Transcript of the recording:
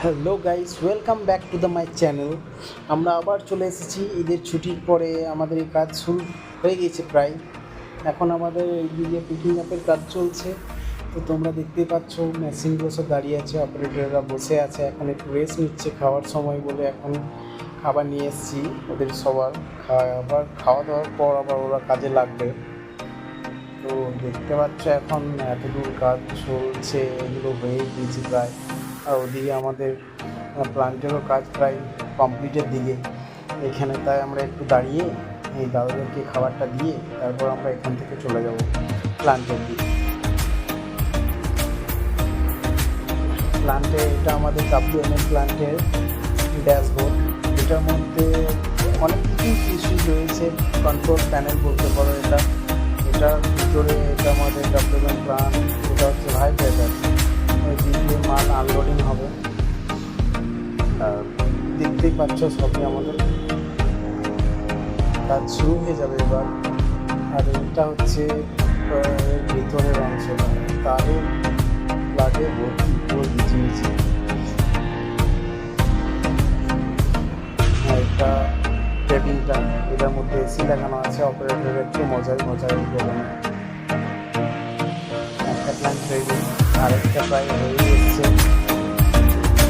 Hello guys, welcome back to the my channel. আমরা আবার চলে এসেছি ঈদের ছুটির পরে। আমাদের এই কাজ শুরু হয়ে গেছে প্রায়। এখন আমাদের এইদিকে পিকিং আপের কাজ চলছে। তো তোমরা দেখতেই পাচ্ছ মেশিনগুলো সব দাঁড়িয়ে আছে, অপারেটররা বসে আছে, এখন একটু রেস্ট নিচ্ছে খাওয়ার সময় বলে। এখন খাবার নিয়ে এসেছি ওদের সবার। খাওয়া দাওয়ার পর আবার ওরা কাজে লাগবে। তো দেখতে পাচ্ছ এখন এতদূর কাজ চলছে, এগুলো হয়ে গিয়েছে প্রায়। আর ওদিকে আমাদের প্লান্টেরও কাজ প্রায় কমপ্লিটের দিকে। এখানে তাই আমরা একটু দাঁড়িয়ে এই দাদাদেরকে খাবারটা দিয়ে তারপর আমরা এখান থেকে চলে যাব প্লান্টের দিকে। প্লান্টে এটা আমাদের WMS প্লান্টের ড্যাশবোর্ড। এটার মধ্যে অনেক কিছু রয়েছে, কন্ট্রোল প্যানেল বলতে পারো এটা। এটার ভিতরে এটা আমাদের WM প্লান্ট, এটা হচ্ছে ভাইব্রেটার, দিকে মাল আনলোডিং হবে। দেখতেই পাচ্ছ সবই আমাদের কাজ শুরু হয়ে যাবে এবার। আর এটা হচ্ছে ভিতরের অংশটা, তারের লাগে ভর্তি করে দিয়েছি। এটা টেবিলটা, এটার মধ্যে এসি লাগানো আছে, অপারেটরের একটু মজাই বলে না। একটা প্ল্যান্ট রেডি, আরেকটা প্রায় হয়ে এসছে।